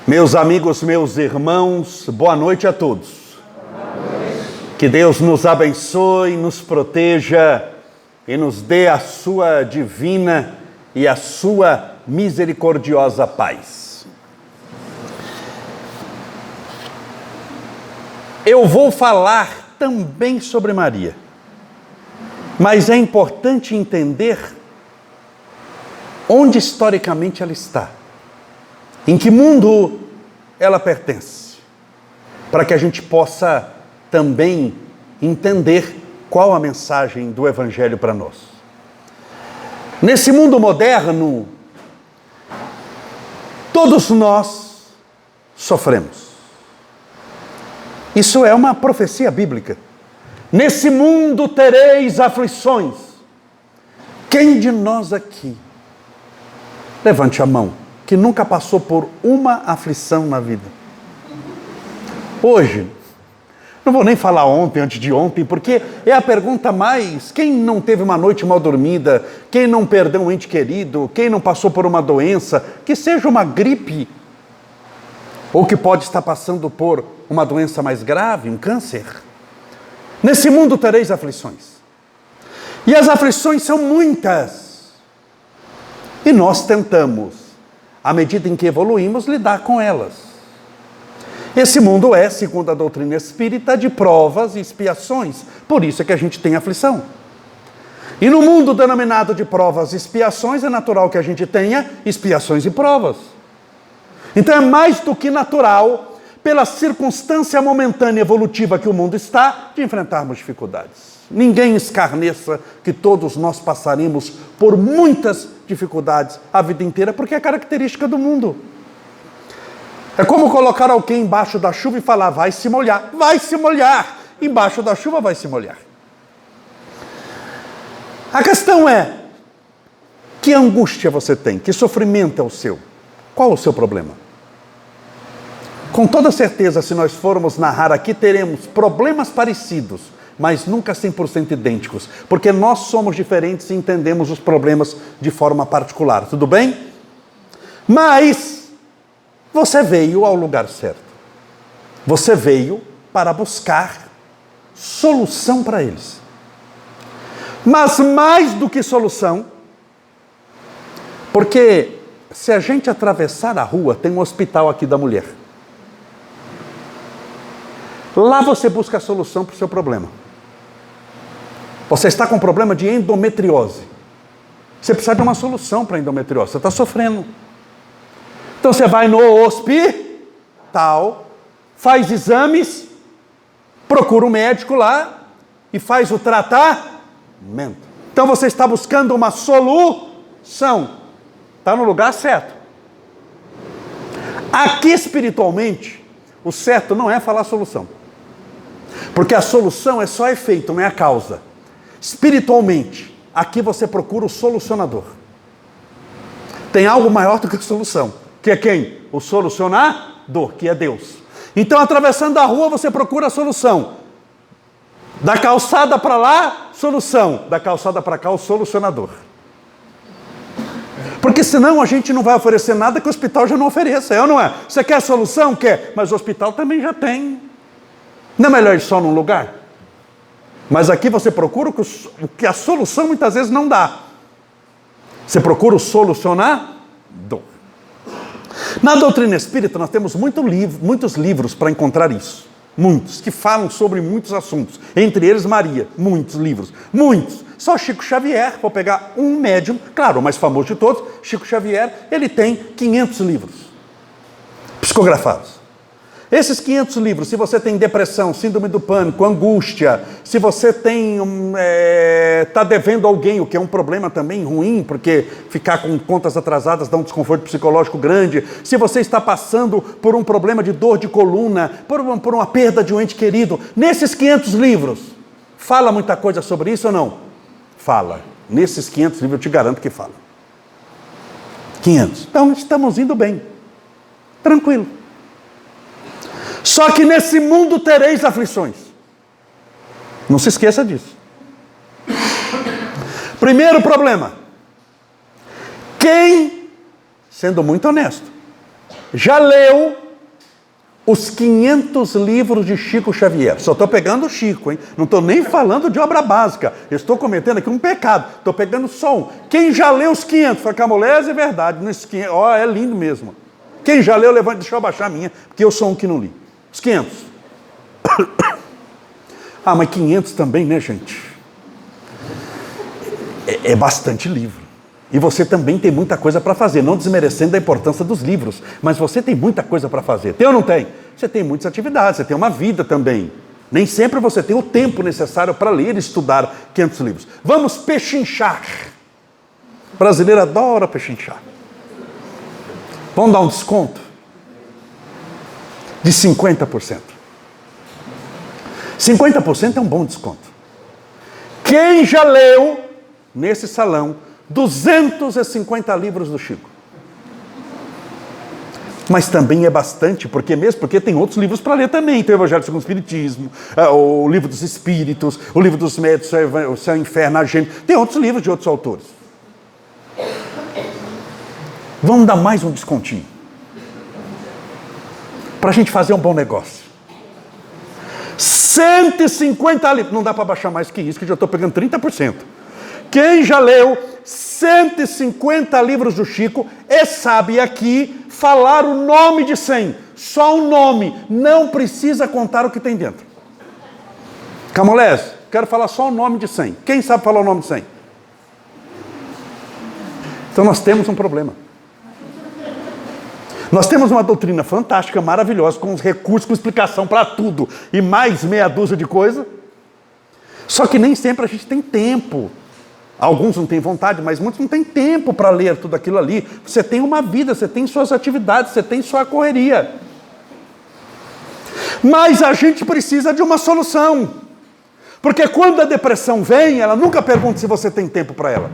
Meus amigos, meus irmãos, boa noite a todos. Que Deus nos abençoe, nos proteja e nos dê a sua divina e a sua misericordiosa paz. Eu vou falar também sobre Maria, mas é importante entender onde historicamente ela está. Em que mundo ela pertence? Para que a gente possa também entender qual a mensagem do Evangelho para nós. Nesse mundo moderno, todos nós sofremos. Isso é uma profecia bíblica. Nesse mundo tereis aflições. Quem de nós aqui, levante a mão, que nunca passou por uma aflição na vida? Hoje, não vou nem falar ontem, antes de ontem, porque é a pergunta mais... Quem não teve uma noite mal dormida? Quem não perdeu um ente querido? Quem não passou por uma doença? Que seja uma gripe, ou que pode estar passando por uma doença mais grave, um câncer. Nesse mundo tereis aflições. E as aflições são muitas. E nós tentamos, à medida em que evoluímos, lidar com elas. Esse mundo é, segundo a doutrina espírita, de provas e expiações. Por isso é que a gente tem aflição. E no mundo denominado de provas e expiações, é natural que a gente tenha expiações e provas. Então é mais do que natural, pela circunstância momentânea evolutiva que o mundo está, de enfrentarmos dificuldades. Ninguém escarneça que todos nós passaremos por muitas dificuldades a vida inteira, porque é característica do mundo. É como colocar alguém embaixo da chuva e falar, vai se molhar. Vai se molhar. Embaixo da chuva vai se molhar. A questão é, que angústia você tem? Que sofrimento é o seu? Qual o seu problema? Com toda certeza, se nós formos narrar aqui, teremos problemas parecidos, mas nunca 100% idênticos, porque nós somos diferentes e entendemos os problemas de forma particular, tudo bem? Mas você veio ao lugar certo. Você veio para buscar solução para eles. Mas mais do que solução, porque se a gente atravessar a rua, tem um hospital aqui da mulher. Lá você busca a solução para o seu problema. Você está com problema de endometriose. Você precisa de uma solução para a endometriose. Você está sofrendo. Então você vai no hospital, faz exames, procura um médico lá e faz o tratamento. Então você está buscando uma solução. Está no lugar certo. Aqui espiritualmente, o certo não é falar solução. Porque a solução é só efeito, não é a causa. Espiritualmente, aqui você procura o solucionador. Tem algo maior do que a solução, que é quem? O solucionador, que é Deus. Então, atravessando a rua, você procura a solução. Da calçada para lá, solução. Da calçada para cá, o solucionador. Porque senão a gente não vai oferecer nada que o hospital já não ofereça, é ou não é? Você quer a solução? Quer. Mas o hospital também já tem. Não é melhor ir só num lugar? Mas aqui você procura o que a solução muitas vezes não dá. Você procura o solucionador. Na doutrina espírita nós temos muitos livros para encontrar isso. Muitos, que falam sobre muitos assuntos. Entre eles Maria, muitos livros. Muitos. Só Chico Xavier, vou pegar um médium, claro, o mais famoso de todos, Chico Xavier, ele tem 500 livros psicografados. Esses 500 livros, se você tem depressão, síndrome do pânico, angústia, se você tem está devendo alguém, o que é um problema também ruim, porque ficar com contas atrasadas dá um desconforto psicológico grande, se você está passando por um problema de dor de coluna, por uma perda de um ente querido, nesses 500 livros, fala muita coisa sobre isso ou não? Fala. Nesses 500 livros eu te garanto que fala. 500. Então estamos indo bem. Tranquilo. Só que nesse mundo tereis aflições. Não se esqueça disso. Primeiro problema. Quem, sendo muito honesto, já leu os 500 livros de Chico Xavier? Só estou pegando o Chico, hein? Não estou nem falando de obra básica. Eu estou cometendo aqui um pecado. Estou pegando só um. Quem já leu os 500? Foi Camolés, é verdade. Nesses 500, é lindo mesmo. Quem já leu, levante. Deixa eu abaixar a minha, porque eu sou um que não li. Os 500. Ah, mas 500 também, né, gente? É bastante livro. E você também tem muita coisa para fazer, não desmerecendo a importância dos livros, mas você tem muita coisa para fazer. Tem ou não tem? Você tem muitas atividades, você tem uma vida também. Nem sempre você tem o tempo necessário para ler e estudar 500 livros. Vamos pechinchar. O brasileiro adora pechinchar. Vamos dar um desconto de 50%. 50% é um bom desconto. Quem já leu nesse salão 250 livros do Chico? Mas também é bastante, porque tem outros livros para ler também. Tem o Evangelho segundo o Espiritismo, o Livro dos Espíritos, o Livro dos Médios, o Céu, o Inferno, a Gêmeos. Tem outros livros de outros autores. Vamos dar mais um descontinho, para a gente fazer um bom negócio. 150 livros. Não dá para baixar mais que isso, que já estou pegando 30%. Quem já leu 150 livros do Chico e sabe aqui falar o nome de 100. Só um nome. Não precisa contar o que tem dentro. Camolés, quero falar só o nome de 100. Quem sabe falar o nome de 100? Então nós temos um problema. Nós temos uma doutrina fantástica, maravilhosa, com os recursos, com explicação para tudo. E mais meia dúzia de coisa. Só que nem sempre a gente tem tempo. Alguns não têm vontade, mas muitos não têm tempo para ler tudo aquilo ali. Você tem uma vida, você tem suas atividades, você tem sua correria. Mas a gente precisa de uma solução. Porque quando a depressão vem, ela nunca pergunta se você tem tempo para ela.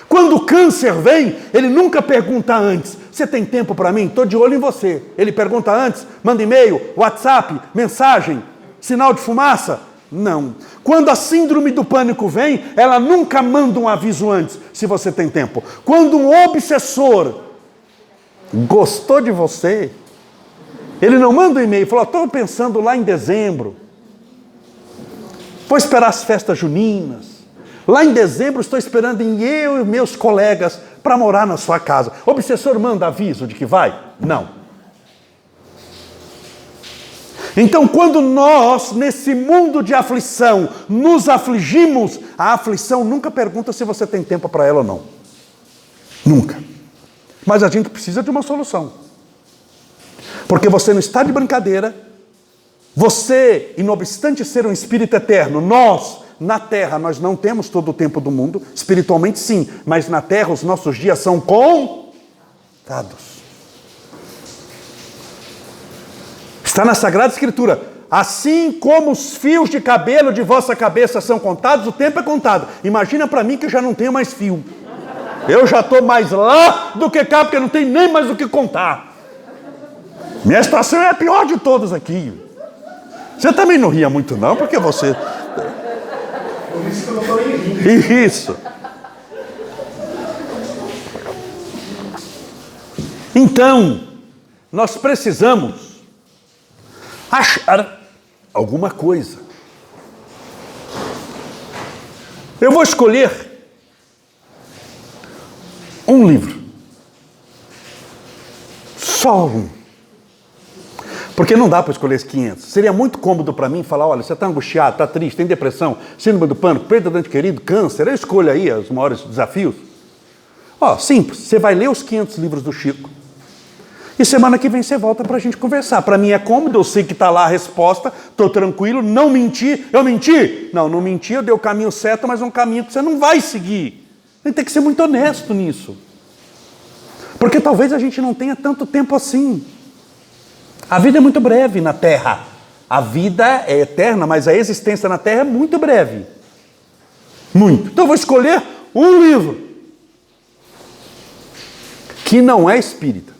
Quando o câncer vem, ele nunca pergunta antes: você tem tempo para mim? Estou de olho em você. Ele pergunta antes, manda e-mail, WhatsApp, mensagem, sinal de fumaça? Não. Quando a síndrome do pânico vem, ela nunca manda um aviso antes, se você tem tempo. Quando um obsessor gostou de você, ele não manda um e-mail e fala: estou pensando lá em dezembro, vou esperar as festas juninas. Lá em dezembro estou esperando em eu e meus colegas para morar na sua casa. O obsessor manda aviso de que vai? Não. Então, quando nós, nesse mundo de aflição, nos afligimos, a aflição nunca pergunta se você tem tempo para ela ou não. Nunca. Mas a gente precisa de uma solução. Porque você não está de brincadeira. Você, e não obstante ser um espírito eterno, nós, na Terra, nós não temos todo o tempo do mundo. Espiritualmente, sim. Mas na Terra, os nossos dias são contados. Está na Sagrada Escritura: assim como os fios de cabelo de vossa cabeça são contados, o tempo é contado. Imagina para mim que eu já não tenho mais fio. Eu já estou mais lá do que cá, porque não tem nem mais o que contar. Minha situação é a pior de todas aqui. Você também não ria muito não, porque você... Por isso que eu não estou nem rindo. Isso. Então, nós precisamos achar alguma coisa. Eu vou escolher um livro. Só um. Porque não dá para escolher esses 500. Seria muito cômodo para mim falar: olha, você está angustiado, está triste, tem depressão, síndrome do pânico, perda de ente querido, câncer. Eu escolho aí os maiores desafios. Ó, simples. Você vai ler os 500 livros do Chico. E semana que vem você volta para a gente conversar. Para mim é cômodo, eu sei que está lá a resposta, estou tranquilo, não menti. Eu menti? Não menti, eu dei o caminho certo, mas um caminho que você não vai seguir. A gente tem que ser muito honesto nisso. Porque talvez a gente não tenha tanto tempo assim. A vida é muito breve na Terra. A vida é eterna, mas a existência na Terra é muito breve. Muito. Então eu vou escolher um livro que não é espírita,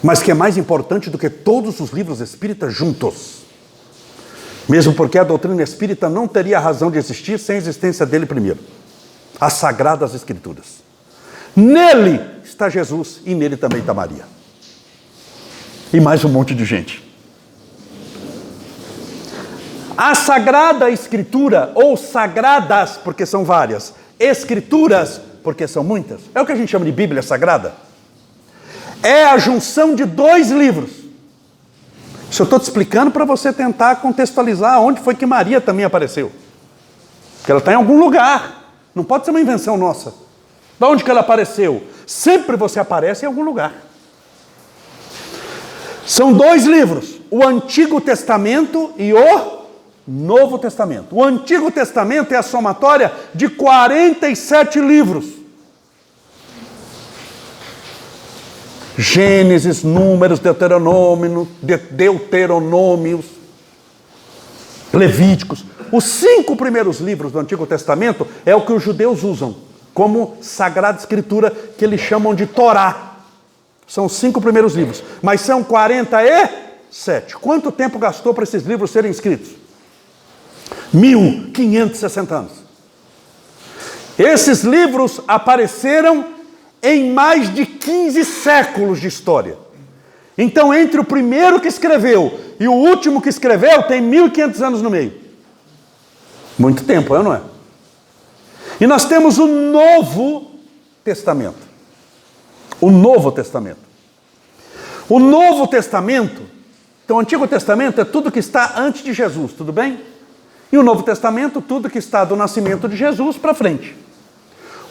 mas que é mais importante do que todos os livros espíritas juntos. Mesmo porque a doutrina espírita não teria razão de existir sem a existência dele primeiro. As Sagradas Escrituras. Nele está Jesus e nele também está Maria. E mais um monte de gente. A Sagrada Escritura, ou sagradas, porque são várias, escrituras, porque são muitas, é o que a gente chama de Bíblia Sagrada. É a junção de 2 livros. Isso eu estou te explicando para você tentar contextualizar onde foi que Maria também apareceu. Porque ela está em algum lugar. Não pode ser uma invenção nossa. De onde que ela apareceu? Sempre você aparece em algum lugar. São 2 livros. O Antigo Testamento e o Novo Testamento. O Antigo Testamento é a somatória de 47 livros. Gênesis, Números, Deuteronômios, Levíticos. Os 5 primeiros livros do Antigo Testamento é o que os judeus usam como Sagrada Escritura, que eles chamam de Torá. São os 5 primeiros livros. Mas são 47. Quanto tempo gastou para esses livros serem escritos? 1560 anos. Esses livros apareceram em mais de 15 séculos de história. Então, entre o primeiro que escreveu e o último que escreveu, tem 1500 anos no meio. Muito tempo, não é? E nós temos o Novo Testamento. O Novo Testamento. O Novo Testamento, então o Antigo Testamento é tudo que está antes de Jesus, tudo bem? E o Novo Testamento, tudo que está do nascimento de Jesus para frente.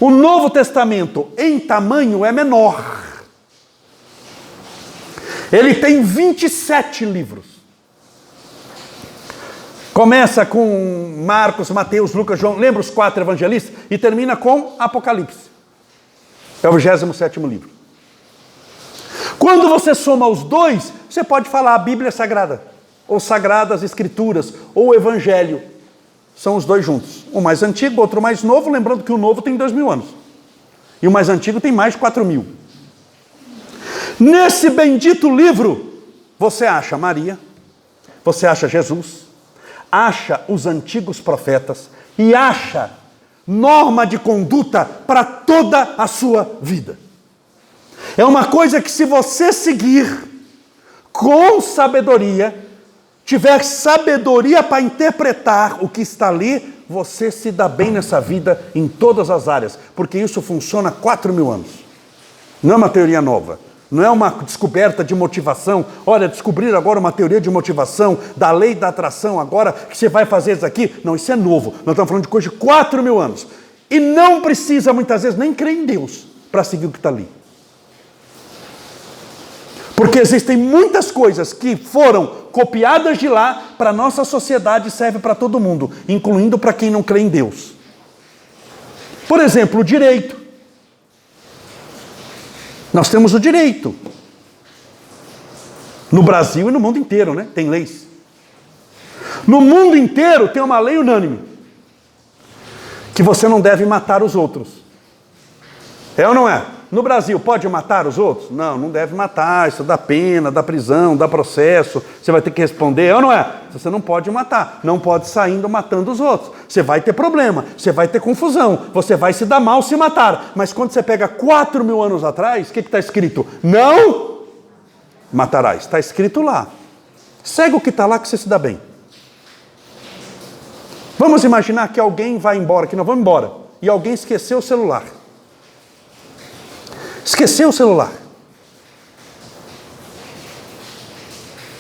O Novo Testamento, em tamanho, é menor. Ele tem 27 livros. Começa com Marcos, Mateus, Lucas, João, lembra os 4 evangelistas? E termina com Apocalipse. É o 27º livro. Quando você soma os 2, você pode falar a Bíblia Sagrada, ou Sagradas Escrituras, ou o Evangelho. São os 2 juntos. Um mais antigo, outro mais novo, lembrando que o novo tem 2000 anos. E o mais antigo tem mais de 4000. Nesse bendito livro, você acha Maria, você acha Jesus, acha os antigos profetas e acha norma de conduta para toda a sua vida. É uma coisa que, se você seguir com sabedoria, tiver sabedoria para interpretar o que está ali, você se dá bem nessa vida em todas as áreas, porque isso funciona há 4000 anos. Não é uma teoria nova, não é uma descoberta de motivação. Olha, descobrir agora uma teoria de motivação, da lei da atração agora, que você vai fazer isso aqui. Não, isso é novo. Nós estamos falando de coisa de 4000 anos. E não precisa, muitas vezes, nem crer em Deus para seguir o que está ali. Porque existem muitas coisas que foram copiadas de lá para a nossa sociedade e serve para todo mundo, incluindo para quem não crê em Deus. Por exemplo, o direito. Nós temos o direito. No Brasil e no mundo inteiro, né? Tem leis. No mundo inteiro tem uma lei unânime. Que você não deve matar os outros. É ou não é? No Brasil, pode matar os outros? Não, não deve matar, isso dá pena, dá prisão, dá processo, você vai ter que responder, é ou não é? Você não pode matar, não pode sair indo matando os outros. Você vai ter problema, você vai ter confusão, você vai se dar mal se matar. Mas quando você pega 4000 anos atrás, o que está escrito? Não matarás, está escrito lá. Segue o que está lá que você se dá bem. Vamos imaginar que alguém vai embora, que nós vamos embora, e alguém esqueceu o celular. Esqueceu o celular.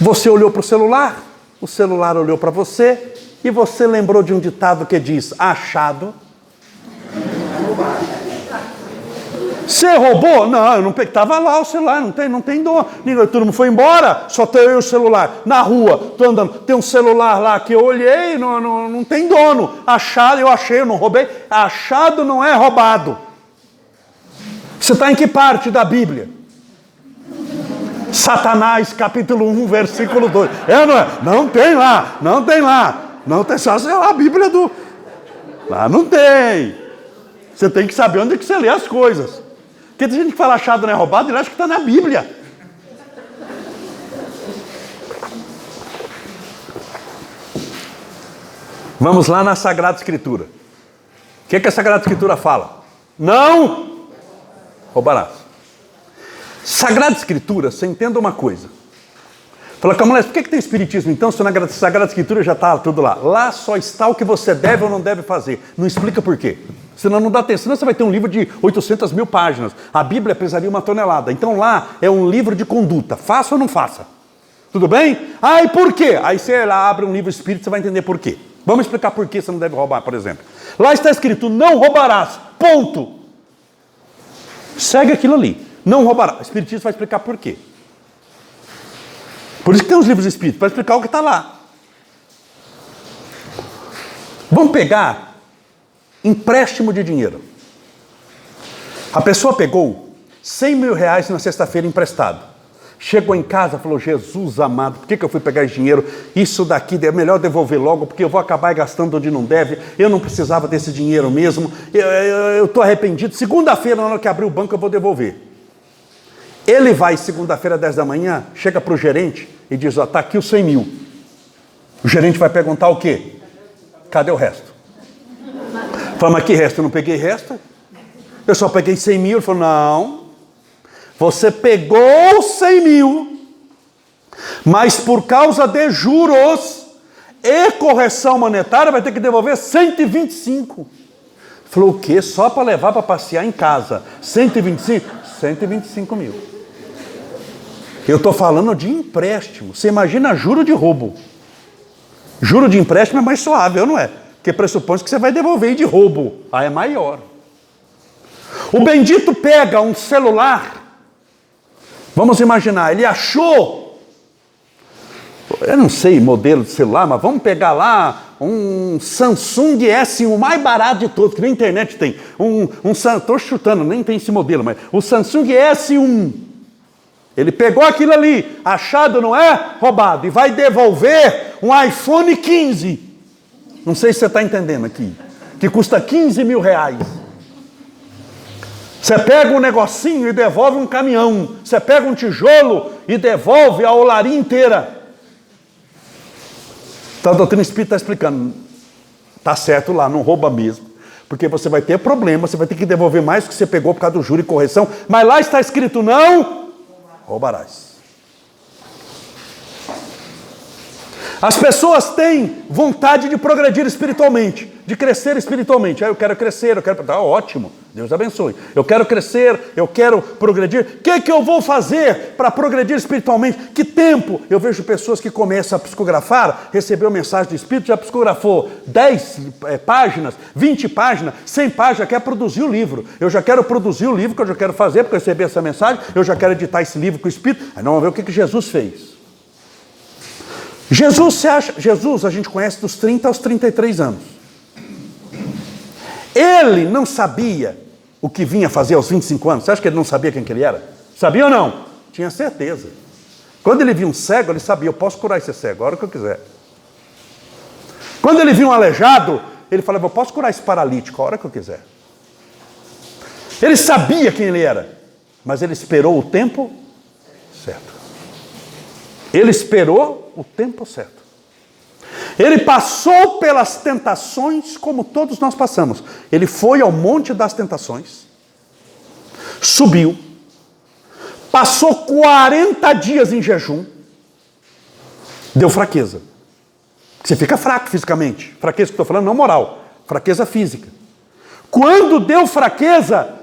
Você olhou para o celular olhou para você, e você lembrou de um ditado que diz, achado. Você roubou? Não, eu não peguei, estava lá o celular, não tem dono. Todo mundo foi embora, só tenho eu o celular. Na rua, estou andando, tem um celular lá que eu olhei, não tem dono. Achado, eu achei, eu não roubei. Achado não é roubado. Você está em que parte da Bíblia? Satanás, capítulo 1, versículo 2. É ou não é? Não tem lá. Não tem só a Bíblia do... Lá não tem. Você tem que saber onde é que você lê as coisas. Porque tem gente que fala achado não é roubado, ele acha que está na Bíblia. Vamos lá na Sagrada Escritura. O que a Sagrada Escritura fala? Não roubarás. Sagrada Escritura, você entenda uma coisa. Fala, Camões, por que tem Espiritismo então, se na Sagrada Escritura já está tudo lá? Lá só está o que você deve ou não deve fazer. Não explica por quê. Senão não dá tempo. Senão você vai ter um livro de 800 mil páginas. A Bíblia pesaria 1 tonelada. Então lá é um livro de conduta. Faça ou não faça? Tudo bem? Ah, e por quê? Aí você lá abre um livro espírita, você vai entender por quê. Vamos explicar por que você não deve roubar, por exemplo. Lá está escrito, não roubarás. Ponto. Segue aquilo ali. Não roubarás. O Espiritismo vai explicar por quê. Por isso que tem os livros espíritas, para explicar o que está lá. Vamos pegar empréstimo de dinheiro. A pessoa pegou 100 mil reais na sexta-feira emprestado. Chegou em casa e falou, Jesus amado, por que eu fui pegar esse dinheiro? Isso daqui é melhor devolver logo, porque eu vou acabar gastando onde não deve. Eu não precisava desse dinheiro mesmo. Eu estou arrependido. Segunda-feira, na hora que abrir o banco, eu vou devolver. Ele vai, segunda-feira, 10 da manhã, chega para o gerente e diz, está aqui os 100 mil. O gerente vai perguntar o quê? Cadê o resto? Fala, mas que resto? Eu não peguei resto? Eu só peguei 100 mil. Ele falou, não. Você pegou 100 mil, mas por causa de juros e correção monetária vai ter que devolver 125. Falou, o quê? Só para levar para passear em casa. 125? 125 mil. Eu estou falando de empréstimo. Você imagina juro de roubo. Juro de empréstimo é mais suave, não é? Porque pressupõe que você vai devolver de roubo. Aí é maior. O bendito pega um celular. Vamos imaginar, ele achou, eu não sei modelo de celular, mas vamos pegar lá um Samsung S1 mais barato de todos, que na internet tem. Estou chutando, nem tem esse modelo, mas o Samsung S1. Ele pegou aquilo ali, achado, não é? Roubado. E vai devolver um iPhone 15. Não sei se você está entendendo aqui. Que custa 15 mil reais. Você pega um negocinho e devolve um caminhão. Você pega um tijolo e devolve a olaria inteira. Então a doutrina espírita está explicando. Está certo lá, não rouba mesmo. Porque você vai ter problema, você vai ter que devolver mais do que você pegou por causa do juro e correção. Mas lá está escrito, não roubarás. As pessoas têm vontade de progredir espiritualmente, de crescer espiritualmente. Eu quero crescer, eu quero... Tá ótimo, Deus abençoe. Eu quero crescer, eu quero progredir. O que eu vou fazer para progredir espiritualmente? Que tempo? Eu vejo pessoas que começam a psicografar, recebeu mensagem do Espírito, já psicografou 10 páginas, 20 páginas, 100 páginas, quer produzir o livro. Eu já quero produzir o livro que eu já quero fazer, porque eu recebi essa mensagem, eu já quero editar esse livro com o Espírito. Aí não, vamos ver o que Jesus fez. Jesus a gente conhece dos 30 aos 33 anos. Ele não sabia o que vinha fazer aos 25 anos. Você acha que ele não sabia quem que ele era? Sabia ou não? Tinha certeza. Quando ele viu um cego, ele sabia, eu posso curar esse cego a hora que eu quiser. Quando ele viu um aleijado, ele falava, eu posso curar esse paralítico a hora que eu quiser. Ele sabia quem ele era, mas ele esperou o tempo certo. Ele esperou o tempo certo. Ele passou pelas tentações como todos nós passamos. Ele foi ao monte das tentações, subiu, passou 40 dias em jejum, deu fraqueza. Você fica fraco fisicamente. Fraqueza que eu estou falando, não moral. Fraqueza física. Quando deu fraqueza,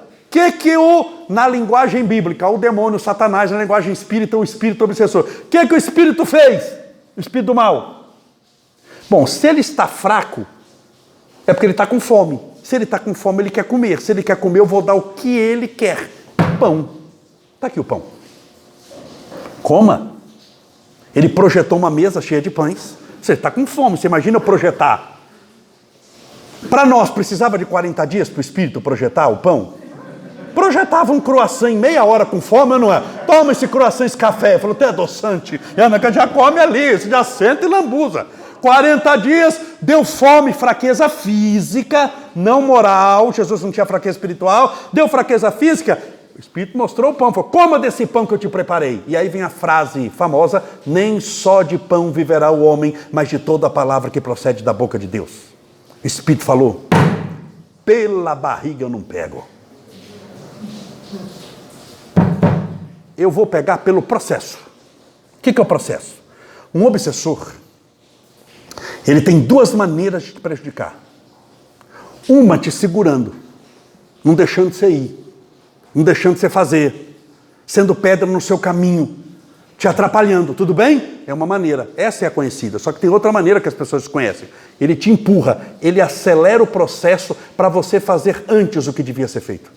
na linguagem bíblica, o demônio, o Satanás, na linguagem espírita, o espírito obsessor, o que o espírito fez? O espírito do mal. Bom, se ele está fraco, é porque ele está com fome. Se ele está com fome, ele quer comer. Se ele quer comer, eu vou dar o que ele quer. Pão. Está aqui o pão. Coma. Ele projetou uma mesa cheia de pães. Você está com fome, você imagina eu projetar. Para nós, precisava de 40 dias para o espírito projetar o pão? Projetava um croissant em meia hora com fome, não é? Toma esse croissant, esse café. Falou, tem adoçante. E a Ana já come ali, você já senta e lambuza. 40 dias, deu fome, fraqueza física, não moral. Jesus não tinha fraqueza espiritual. Deu fraqueza física. O Espírito mostrou o pão. Falou, coma desse pão que eu te preparei. E aí vem a frase famosa, nem só de pão viverá o homem, mas de toda a palavra que procede da boca de Deus. O Espírito falou, pela barriga eu não pego. eu vou pegar pelo processo. O que é o processo? Um obsessor, ele tem duas maneiras de te prejudicar. Uma te segurando, não deixando você ir, não deixando você fazer, sendo pedra no seu caminho, te atrapalhando, tudo bem? É uma maneira, essa é a conhecida, só que tem outra maneira que as pessoas conhecem. Ele te empurra, ele acelera o processo para você fazer antes o que devia ser feito.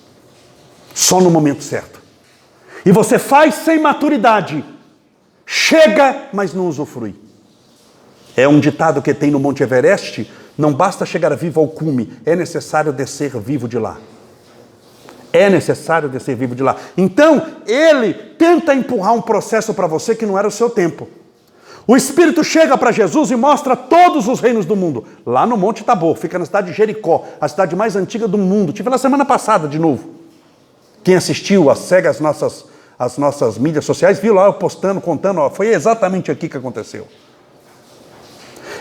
Só no momento certo. E você faz sem maturidade. Chega, mas não usufrui. É um ditado que tem no Monte Everest: não basta chegar vivo ao cume, é necessário descer vivo de lá. É necessário descer vivo de lá. Então, ele tenta empurrar um processo para você que não era o seu tempo. O Espírito chega para Jesus e mostra todos os reinos do mundo. Lá no Monte Tabor, fica na cidade de Jericó, a cidade mais antiga do mundo. Tive lá semana passada de novo. Quem assistiu, segue as nossas mídias sociais, viu lá eu postando, contando, foi exatamente aqui que aconteceu.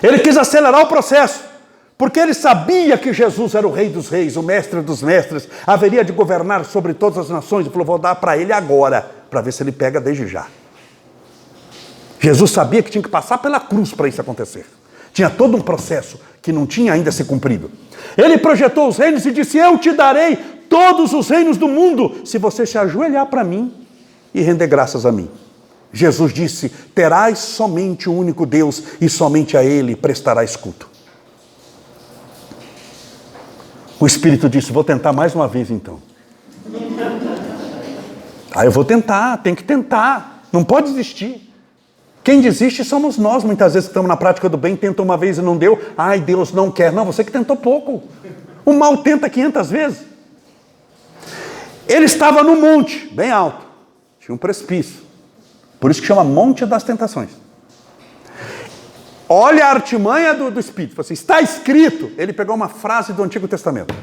Ele quis acelerar o processo, porque ele sabia que Jesus era o Rei dos Reis, o Mestre dos Mestres, haveria de governar sobre todas as nações, e falou: vou dar para ele agora, para ver se ele pega desde já. Jesus sabia que tinha que passar pela cruz para isso acontecer. Tinha todo um processo que não tinha ainda se cumprido. Ele projetou os reinos e disse: eu te darei todos os reinos do mundo, se você se ajoelhar para mim e render graças a mim. Jesus disse: terás somente o único Deus e somente a Ele prestarás culto. O Espírito disse: vou tentar mais uma vez então. Eu vou tentar, tem que tentar, não pode desistir. Quem desiste somos nós, muitas vezes que estamos na prática do bem, tenta uma vez e não deu, ai, Deus não quer. Não, você que tentou pouco. O mal tenta 500 vezes. Ele estava no monte, bem alto, tinha um precipício, por isso que chama Monte das Tentações. Olha a artimanha do Espírito, assim, está escrito, ele pegou uma frase do Antigo Testamento: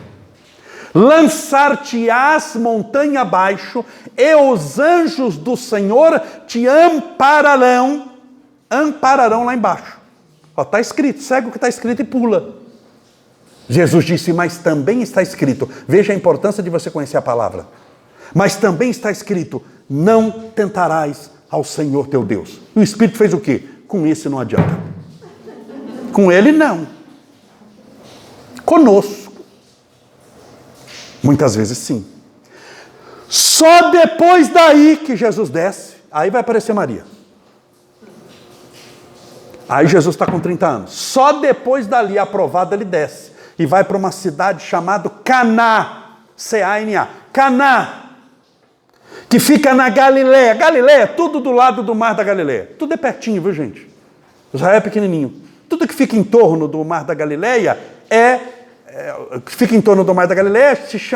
lançar-te-ás montanha abaixo, e os anjos do Senhor te ampararão lá embaixo. Está escrito, segue o que está escrito e pula. Jesus disse: mas também está escrito, veja a importância de você conhecer a palavra, mas também está escrito: não tentarás ao Senhor teu Deus. E o Espírito fez o quê? Com esse não adianta. Com ele não. Conosco, muitas vezes sim. Só depois daí que Jesus desce, aí vai aparecer Maria. Aí Jesus está com 30 anos. Só depois dali, aprovado, ele desce e vai para uma cidade chamada Caná, C-A-N-A, Caná, que fica na Galileia. Galileia, tudo do lado do mar da Galileia. Tudo é pertinho, viu, gente? Israel é pequenininho. Tudo que fica em torno do mar da Galileia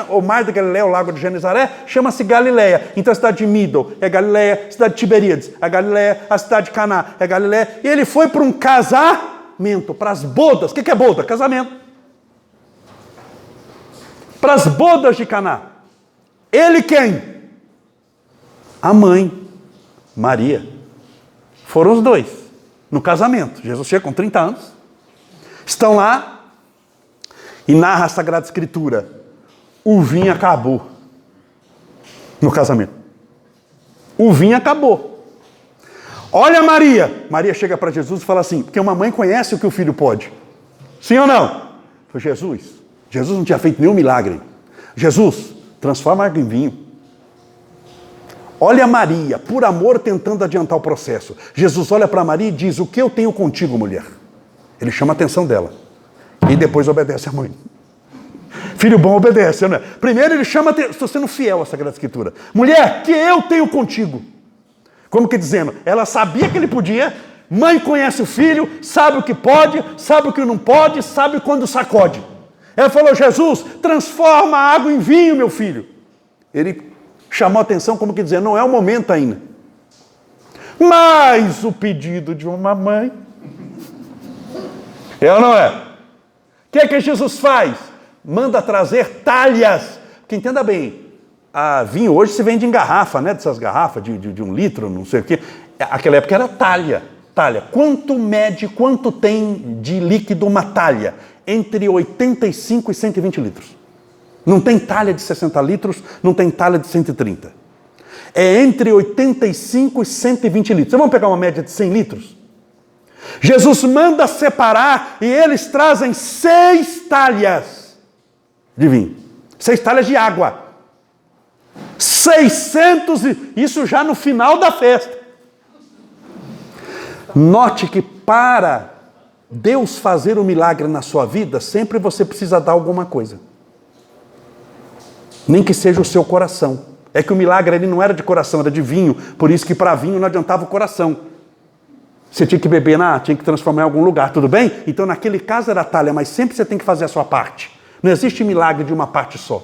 o mar da Galileia, o lago de Genezaré, chama-se Galileia. Então a cidade de Middle é Galileia, a cidade de Tiberíades é Galileia, a cidade de Caná é Galileia. E ele foi para um casamento, para as bodas. O que é boda? Casamento. Para as bodas de Caná. Ele quem? A mãe, Maria. Foram os dois no casamento. Jesus chega com 30 anos. Estão lá. E narra a Sagrada Escritura: o vinho acabou no casamento. O vinho acabou. Olha Maria. Maria chega para Jesus e fala assim, porque uma mãe conhece o que o filho pode. Sim ou não? Foi Jesus. Jesus não tinha feito nenhum milagre. Jesus, transforma água em vinho. Olha Maria, por amor, tentando adiantar o processo. Jesus olha para Maria e diz: o que eu tenho contigo, mulher? Ele chama a atenção dela. E depois obedece a mãe. Filho bom obedece, não é? Primeiro ele chama, estou sendo fiel à Sagrada Escritura. Mulher, que eu tenho contigo. Como que dizendo? Ela sabia que ele podia. Mãe conhece o filho, sabe o que pode, sabe o que não pode, sabe quando sacode. Ela falou: Jesus, transforma a água em vinho, meu filho. Ele chamou a atenção como que dizendo: não é o momento ainda. Mas o pedido de uma mãe. É ou não é? O que é que Jesus faz? Manda trazer talhas. Porque entenda bem, vinho hoje se vende em garrafa, né? Dessas garrafas de 1 litro, não sei o quê. Aquela época era talha. Quanto tem de líquido uma talha? Entre 85 e 120 litros. Não tem talha de 60 litros, não tem talha de 130. É entre 85 e 120 litros. Então, vamos pegar uma média de 100 litros? Jesus manda separar e eles trazem 6 talhas de vinho. 6 talhas de água. 600, isso já no final da festa. Note que para Deus fazer um milagre na sua vida, sempre você precisa dar alguma coisa. Nem que seja o seu coração. É que o milagre ele não era de coração, era de vinho. Por isso que para vinho não adiantava o coração. Você tinha que beber, tinha que transformar em algum lugar, tudo bem? Então naquele caso era talha, mas sempre você tem que fazer a sua parte. Não existe milagre de uma parte só.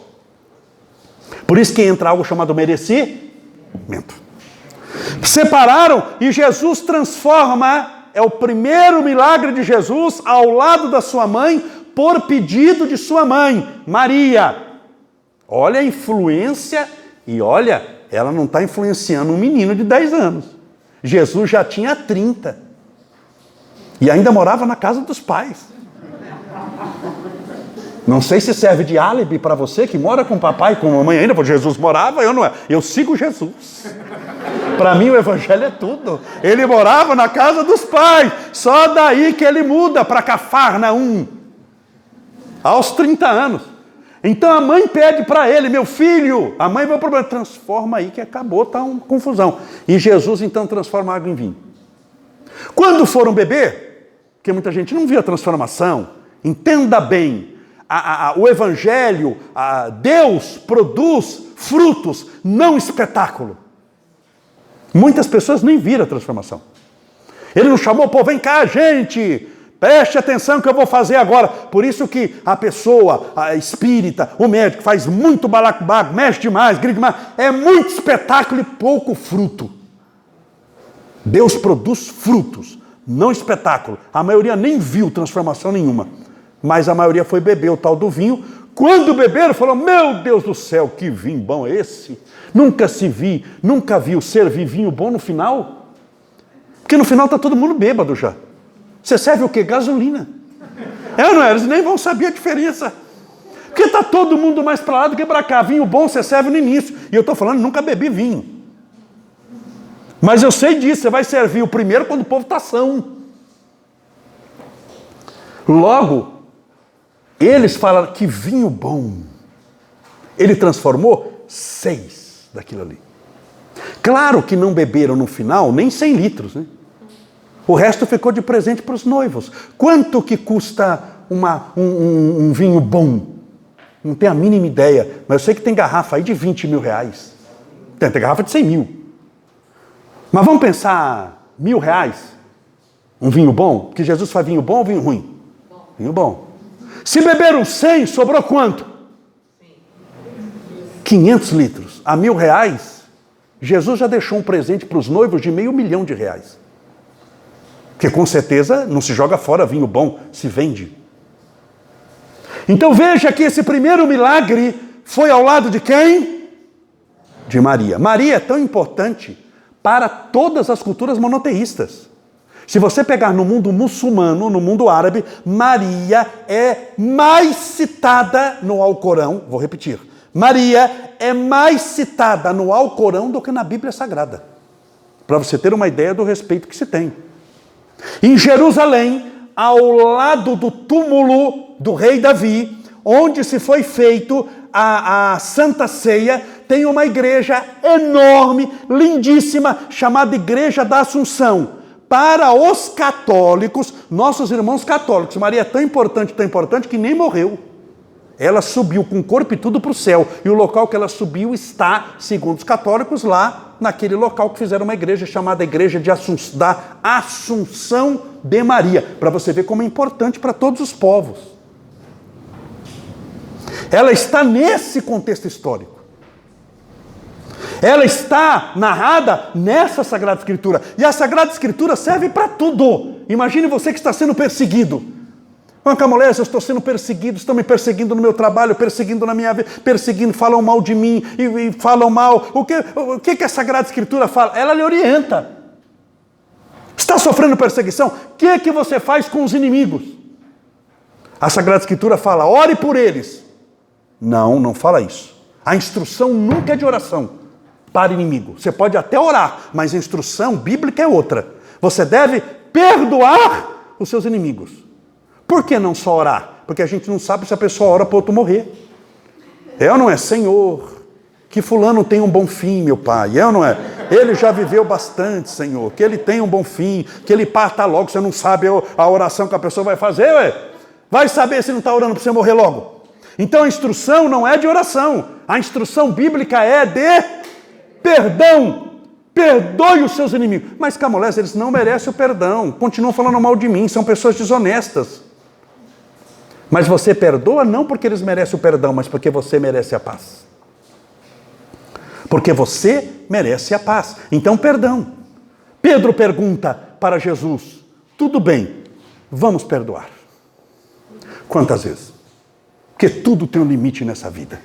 Por isso que entra algo chamado merecimento. Separaram e Jesus transforma, é o primeiro milagre de Jesus ao lado da sua mãe, por pedido de sua mãe, Maria. Olha a influência, e olha, ela não está influenciando um menino de 10 anos. Jesus já tinha 30. E ainda morava na casa dos pais. Não sei se serve de álibi para você que mora com o papai e com a mamãe ainda, porque Jesus morava, eu não é. Eu sigo Jesus. Para mim o evangelho é tudo. Ele morava na casa dos pais. Só daí que ele muda para Cafarnaum. Aos 30 anos. Então a mãe pede para ele, meu filho, a mãe vai para o problema, transforma aí que acabou, está uma confusão. E Jesus então transforma a água em vinho. Quando foram beber, porque muita gente não viu a transformação, entenda bem, o evangelho, Deus produz frutos, não espetáculo. Muitas pessoas nem viram a transformação. Ele não chamou, pô, vem cá gente, preste atenção que eu vou fazer agora. Por isso que a pessoa, a espírita, o médico faz muito balacobaco, mexe demais, grita demais. É muito espetáculo e pouco fruto. Deus produz frutos, não espetáculo. A maioria nem viu transformação nenhuma. Mas a maioria foi beber o tal do vinho. Quando beberam, falou, meu Deus do céu, que vinho bom é esse? Nunca viu servir vinho bom no final? Porque no final está todo mundo bêbado já. Você serve o quê? Gasolina. É, não é? Eles nem vão saber a diferença. Porque está todo mundo mais para lá do que para cá. Vinho bom você serve no início. E eu estou falando, nunca bebi vinho. Mas eu sei disso, você vai servir o primeiro quando o povo está são. Logo, eles falaram que vinho bom. Ele transformou 6 daquilo ali. Claro que não beberam no final nem 100 litros, né? O resto ficou de presente para os noivos. Quanto que custa um vinho bom? Não tenho a mínima ideia, mas eu sei que tem garrafa aí de 20 mil reais. Tem garrafa de 100 mil. Mas vamos pensar, R$1.000? Um vinho bom? Porque Jesus faz vinho bom ou vinho ruim? Vinho bom. Se beberam 100, sobrou quanto? 500 litros. A R$1.000, Jesus já deixou um presente para os noivos de R$500 mil. Porque com certeza não se joga fora vinho bom, se vende. Então veja que esse primeiro milagre foi ao lado de quem? De Maria. Maria é tão importante para todas as culturas monoteístas. Se você pegar no mundo muçulmano, no mundo árabe, Maria é mais citada no Alcorão, vou repetir, Maria é mais citada no Alcorão do que na Bíblia Sagrada. Para você ter uma ideia do respeito que se tem. Em Jerusalém, ao lado do túmulo do rei Davi, onde se foi feito a Santa Ceia, tem uma igreja enorme, lindíssima, chamada Igreja da Assunção. Para os católicos, nossos irmãos católicos, Maria é tão importante que nem morreu. Ela subiu com o corpo e tudo para o céu. E o local que ela subiu está, segundo os católicos, lá naquele local que fizeram uma igreja chamada Igreja da Assunção de Maria. Para você ver como é importante para todos os povos. Ela está nesse contexto histórico. Ela está narrada nessa Sagrada Escritura. E a Sagrada Escritura serve para tudo. Imagine você que está sendo perseguido. Camolés, eu estou sendo perseguido, estão me perseguindo no meu trabalho, perseguindo na minha vida, perseguindo, falam mal de mim e falam mal. O que a Sagrada Escritura fala? Ela lhe orienta. Está sofrendo perseguição? O que você faz com os inimigos? A Sagrada Escritura fala, ore por eles. Não fala isso. A instrução nunca é de oração. para inimigo. Você pode até orar, mas a instrução bíblica é outra. Você deve perdoar os seus inimigos. Por que não só orar? Porque a gente não sabe se a pessoa ora para o outro morrer. É ou não é? Senhor, que fulano tem um bom fim, meu pai. É ou não é? Ele já viveu bastante, Senhor. Que ele tenha um bom fim, que ele parta logo. Você não sabe a oração que a pessoa vai fazer, ué? Vai saber se não está orando para você morrer logo. Então a instrução não é de oração. A instrução bíblica é de perdão. Perdoe os seus inimigos. Mas Camolés, eles não merecem o perdão. Continuam falando mal de mim, são pessoas desonestas. Mas você perdoa não porque eles merecem o perdão, mas porque você merece a paz. Porque você merece a paz. Então, perdão. Pedro pergunta para Jesus, tudo bem, vamos perdoar. Quantas vezes? Porque tudo tem um limite nessa vida.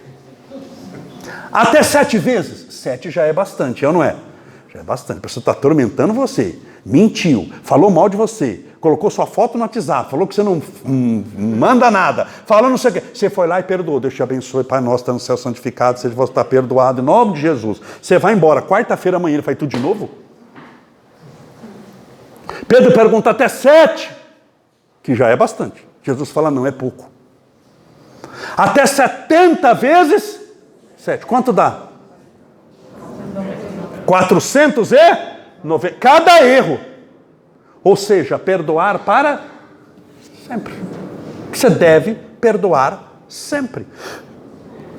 Até 7 vezes. 7 já é bastante, ou não é? Já é bastante. A pessoa está atormentando você, mentiu, falou mal de você, colocou sua foto no WhatsApp, falou que você não manda nada, falou não sei o quê. Você foi lá e perdoou. Deus te abençoe, Pai nosso, está no céu santificado, seja você está perdoado, em nome de Jesus. Você vai embora, quarta-feira amanhã ele faz tudo de novo? Pedro pergunta até 7, que já é bastante. Jesus fala, não, é pouco. Até 70 vezes 7. Quanto dá? 490. Cada erro. Ou seja, perdoar para sempre. Você deve perdoar sempre.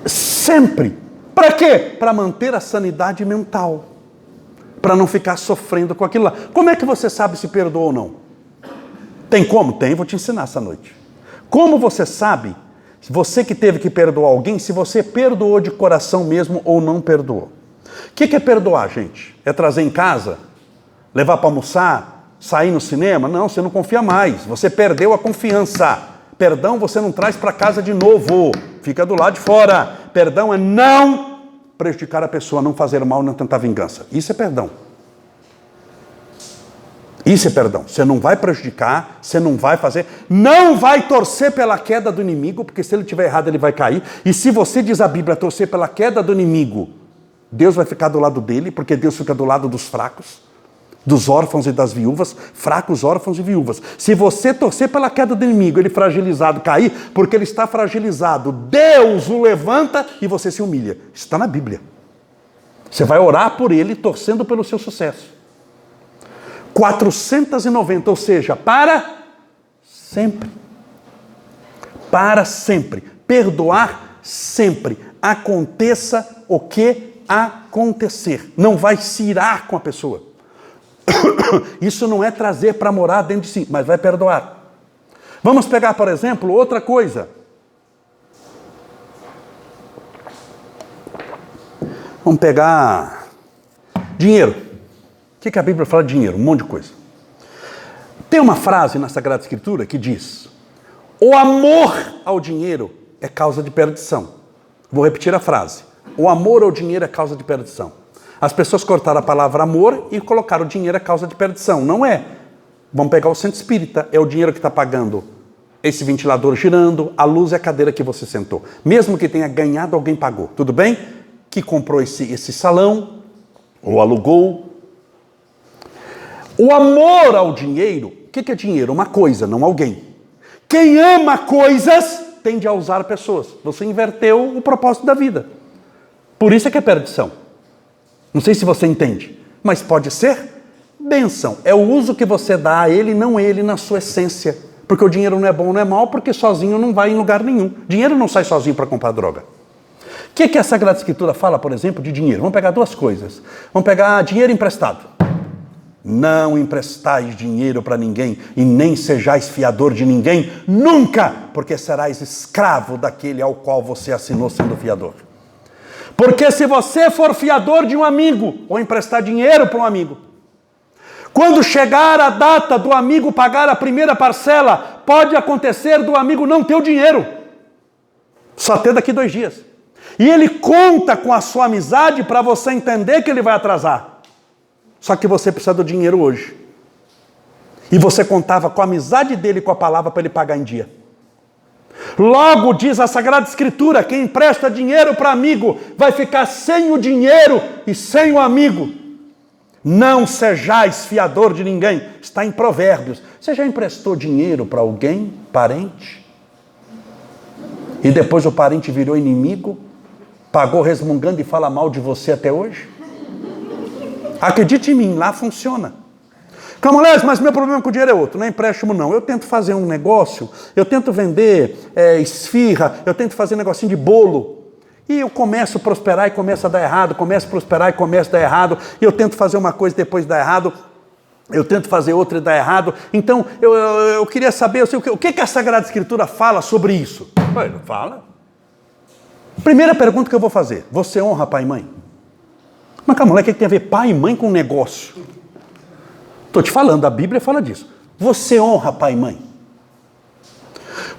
Sempre. Para quê? Para manter a sanidade mental. Para não ficar sofrendo com aquilo lá. Como é que você sabe se perdoou ou não? Tem como? Tem, vou te ensinar essa noite. Como você sabe, você que teve que perdoar alguém, se você perdoou de coração mesmo ou não perdoou? O que é perdoar, gente? É trazer em casa? Levar para almoçar? Sair no cinema? Não, você não confia mais. Você perdeu a confiança. Perdão você não traz para casa de novo. Fica do lado de fora. Perdão é não prejudicar a pessoa, não fazer mal, não tentar vingança. Isso é perdão. Isso é perdão. Você não vai prejudicar, você não vai fazer, não vai torcer pela queda do inimigo, porque se ele estiver errado ele vai cair. E se você, diz a Bíblia, torcer pela queda do inimigo, Deus vai ficar do lado dele, porque Deus fica do lado dos fracos, dos órfãos e das viúvas, fracos, órfãos e viúvas. Se você torcer pela queda do inimigo, ele fragilizado cair, porque ele está fragilizado, Deus o levanta e você se humilha. Isso está na Bíblia. Você vai orar por ele, torcendo pelo seu sucesso. 490, ou seja, para sempre. Para sempre. Perdoar sempre. Aconteça o que acontecer. Não vai se irar com a pessoa. Isso não é trazer para morar dentro de si, mas vai perdoar. Vamos pegar, por exemplo, outra coisa. Vamos pegar dinheiro. O que a Bíblia fala de dinheiro? Um monte de coisa. Tem uma frase na Sagrada Escritura que diz: o amor ao dinheiro é causa de perdição. Vou repetir a frase. O amor ao dinheiro é causa de perdição. As pessoas cortaram a palavra amor e colocaram o dinheiro é causa de perdição. Não é. Vamos pegar o centro espírita. É o dinheiro que está pagando esse ventilador girando, a luz é a cadeira que você sentou. Mesmo que tenha ganhado, alguém pagou. Tudo bem? Que comprou esse salão ou alugou. O amor ao dinheiro, o que é dinheiro? Uma coisa, não alguém. Quem ama coisas tende a usar pessoas. Você inverteu o propósito da vida. Por isso é que é perdição. Não sei se você entende, mas pode ser bênção. É o uso que você dá a ele, não ele na sua essência. Porque o dinheiro não é bom, não é mal, porque sozinho não vai em lugar nenhum. Dinheiro não sai sozinho para comprar droga. O que a Sagrada Escritura fala, por exemplo, de dinheiro? Vamos pegar duas coisas. Vamos pegar dinheiro emprestado. Não emprestais dinheiro para ninguém e nem sejais fiador de ninguém, nunca, porque serás escravo daquele ao qual você assinou sendo fiador. Porque se você for fiador de um amigo, ou emprestar dinheiro para um amigo, quando chegar a data do amigo pagar a primeira parcela, pode acontecer do amigo não ter o dinheiro, só ter daqui 2 dias. E ele conta com a sua amizade para você entender que ele vai atrasar. Só que você precisa do dinheiro hoje. E você contava com a amizade dele, com a palavra para ele pagar em dia. Logo, diz a Sagrada Escritura, quem empresta dinheiro para amigo vai ficar sem o dinheiro e sem o amigo. Não sejais fiador de ninguém. Está em Provérbios. Você já emprestou dinheiro para alguém, parente? E depois o parente virou inimigo? Pagou resmungando e fala mal de você até hoje? Acredite em mim, lá funciona. Camolés, mas meu problema com o dinheiro é outro, não é empréstimo não. Eu tento fazer um negócio, eu tento vender esfirra, eu tento fazer um negocinho de bolo. E eu começo a prosperar e começa a dar errado, começo a prosperar e começa a dar errado. E eu tento fazer uma coisa e depois dá errado. Eu tento fazer outra e dá errado. Então, eu queria saber o que a Sagrada Escritura fala sobre isso. Fala. Primeira pergunta que eu vou fazer. Você honra pai e mãe? Mas calma, o que tem a ver pai e mãe com negócio? Estou te falando, a Bíblia fala disso. Você honra pai e mãe?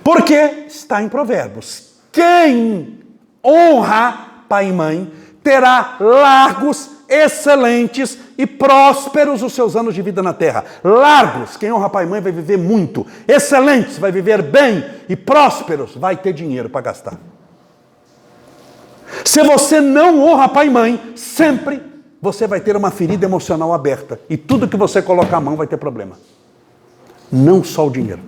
Porque está em Provérbios. Quem honra pai e mãe terá largos, excelentes e prósperos os seus anos de vida na terra. Largos, quem honra pai e mãe vai viver muito. Excelentes, vai viver bem. E prósperos, vai ter dinheiro para gastar. Se você não honra pai e mãe, sempre você vai ter uma ferida emocional aberta. E tudo que você colocar a mão vai ter problema. Não só o dinheiro.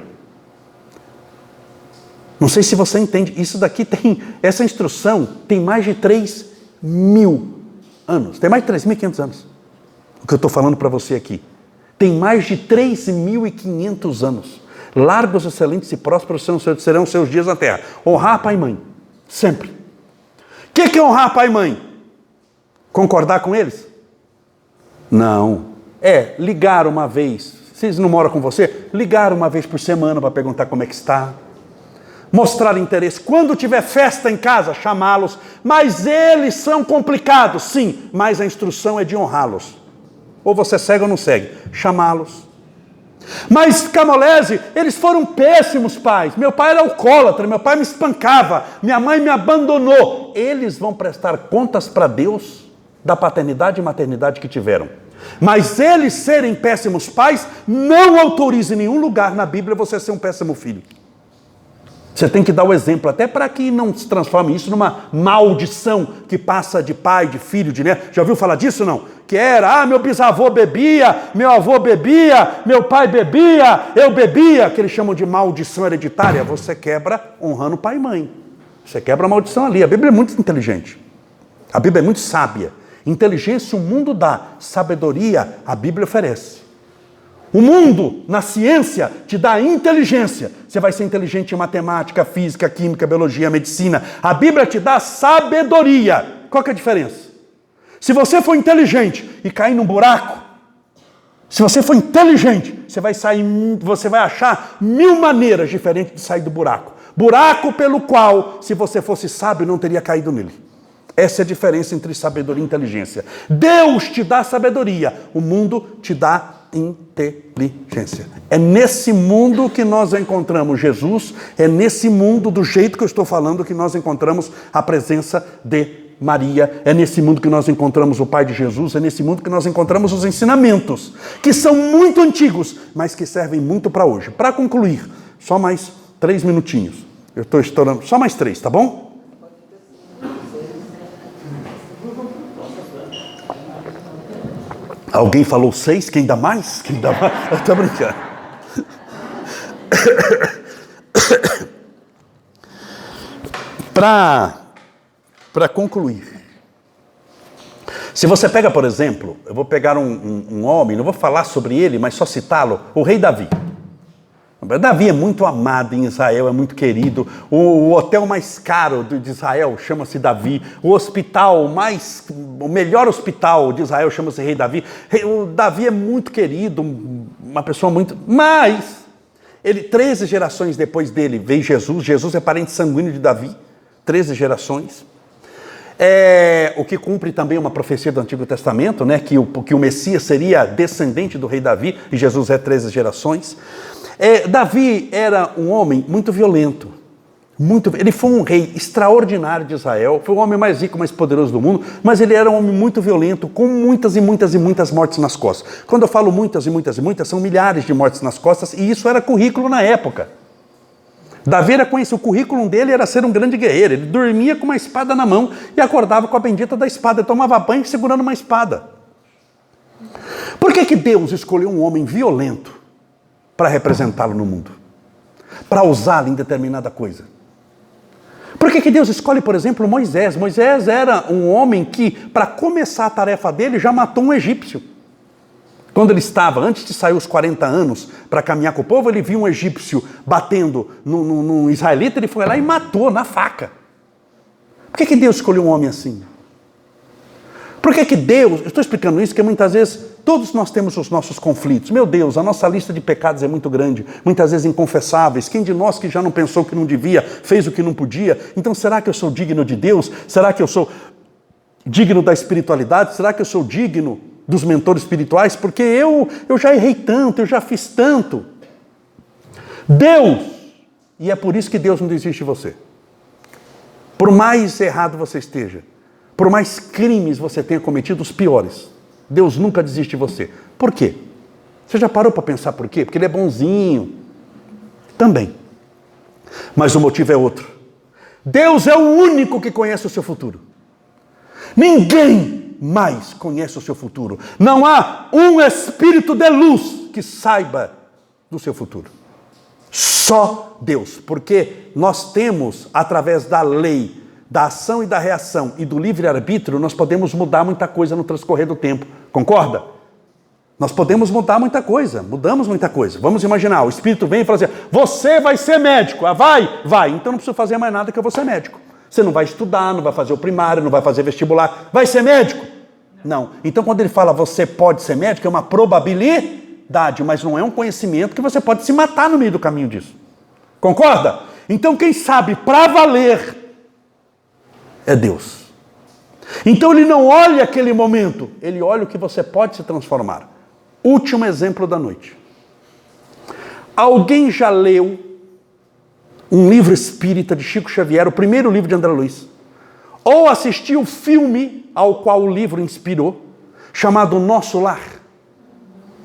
Não sei se você entende. Isso daqui tem... Essa instrução tem mais de 3.000 anos. Tem mais de 3.500 anos. O que eu estou falando para você aqui. Tem mais de 3.500 anos. Largos, excelentes e prósperos serão seus dias na terra. Honrar pai e mãe. Sempre. O que é honrar pai e mãe? Concordar com eles? Não. Ligar uma vez. Vocês não moram com você? Ligar uma vez por semana para perguntar como é que está. Mostrar interesse. Quando tiver festa em casa, chamá-los. Mas eles são complicados, sim. Mas a instrução é de honrá-los. Ou você segue ou não segue. Chamá-los. Mas, Camolese, eles foram péssimos pais. Meu pai era alcoólatra, meu pai me espancava, minha mãe me abandonou. Eles vão prestar contas para Deus da paternidade e maternidade que tiveram. Mas eles serem péssimos pais não autoriza em nenhum lugar na Bíblia você ser um péssimo filho. Você tem que dar o exemplo, até para que não se transforme isso numa maldição que passa de pai, de filho, de neto. Já ouviu falar disso, não? Que era, meu bisavô bebia, meu avô bebia, meu pai bebia, eu bebia, que eles chamam de maldição hereditária. Você quebra honrando pai e mãe. Você quebra a maldição ali. A Bíblia é muito inteligente. A Bíblia é muito sábia. Inteligência o mundo dá, sabedoria a Bíblia oferece. O mundo, na ciência, te dá inteligência. Você vai ser inteligente em matemática, física, química, biologia, medicina. A Bíblia te dá sabedoria. Qual que é a diferença? Se você for inteligente e cair num buraco, se você for inteligente, você vai achar 1000 maneiras diferentes de sair do buraco. Buraco pelo qual, se você fosse sábio, não teria caído nele. Essa é a diferença entre sabedoria e inteligência. Deus te dá sabedoria, o mundo te dá inteligência. É nesse mundo que nós encontramos Jesus, é nesse mundo, do jeito que eu estou falando, que nós encontramos a presença de Maria, é nesse mundo que nós encontramos o Pai de Jesus, é nesse mundo que nós encontramos os ensinamentos, que são muito antigos, mas que servem muito para hoje. Para concluir, só mais 3 minutinhos. Eu estou estourando, só mais 3, tá bom? Alguém falou 6? Quem dá mais? Quem dá mais? Eu estou brincando. Para concluir. Se você pega, por exemplo, eu vou pegar um homem, não vou falar sobre ele, mas só citá-lo, o rei Davi. Davi é muito amado em Israel, é muito querido. O hotel mais caro de Israel chama-se Davi. O melhor hospital de Israel chama-se Rei Davi. O Davi é muito querido, uma pessoa muito... Mas, 13 gerações depois dele veio Jesus. Jesus é parente sanguíneo de Davi. 13 gerações. O que cumpre também uma profecia do Antigo Testamento, né? Que o Messias seria descendente do rei Davi. E Jesus é 13 gerações. Davi era um homem muito violento. Ele foi um rei extraordinário de Israel. Foi o homem mais rico, mais poderoso do mundo. Mas ele era um homem muito violento, com muitas e muitas e muitas mortes nas costas. Quando eu falo muitas e muitas e muitas, são milhares de mortes nas costas. E isso era currículo na época. Davi era conhecido, o currículo dele era ser um grande guerreiro. Ele dormia com uma espada na mão e acordava com a bendita da espada. Ele tomava banho segurando uma espada. Por que Deus escolheu um homem violento para representá-lo no mundo? Para usá-lo em determinada coisa? Por que Deus escolhe, por exemplo, Moisés? Moisés era um homem que, para começar a tarefa dele, já matou um egípcio. Quando ele estava, antes de sair os 40 anos para caminhar com o povo, ele viu um egípcio batendo num israelita, ele foi lá e matou na faca. Por que Deus escolheu um homem assim? Por que Deus, eu estou explicando isso porque muitas vezes todos nós temos os nossos conflitos. Meu Deus, a nossa lista de pecados é muito grande, muitas vezes inconfessáveis. Quem de nós que já não pensou que não devia, fez o que não podia? Então será que eu sou digno de Deus? Será que eu sou digno da espiritualidade? Será que eu sou digno dos mentores espirituais? Porque eu já errei tanto, eu já fiz tanto. Deus, e é por isso que Deus não desiste de você. Por mais errado você esteja, por mais crimes você tenha cometido, os piores, Deus nunca desiste de você. Por quê? Você já parou para pensar por quê? Porque Ele é bonzinho. Também. Mas o motivo é outro. Deus é o único que conhece o seu futuro. Ninguém mais conhece o seu futuro. Não há um espírito de luz que saiba do seu futuro. Só Deus. Porque nós temos, através da lei, da ação e da reação e do livre-arbítrio, nós podemos mudar muita coisa no transcorrer do tempo. Concorda? Nós podemos mudar muita coisa. Mudamos muita coisa. Vamos imaginar, o Espírito vem e fala assim, você vai ser médico. Ah, vai? Vai. Então não preciso fazer mais nada que eu vou ser médico. Você não vai estudar, não vai fazer o primário, não vai fazer vestibular. Vai ser médico? Não. Então quando ele fala você pode ser médico, é uma probabilidade, mas não é um conhecimento que você pode se matar no meio do caminho disso. Concorda? Então quem sabe para valer é Deus. Então Ele não olha aquele momento, Ele olha o que você pode se transformar. Último exemplo da noite. Alguém já leu um livro espírita de Chico Xavier, o primeiro livro de André Luiz? Ou assistiu o filme ao qual o livro inspirou, chamado Nosso Lar?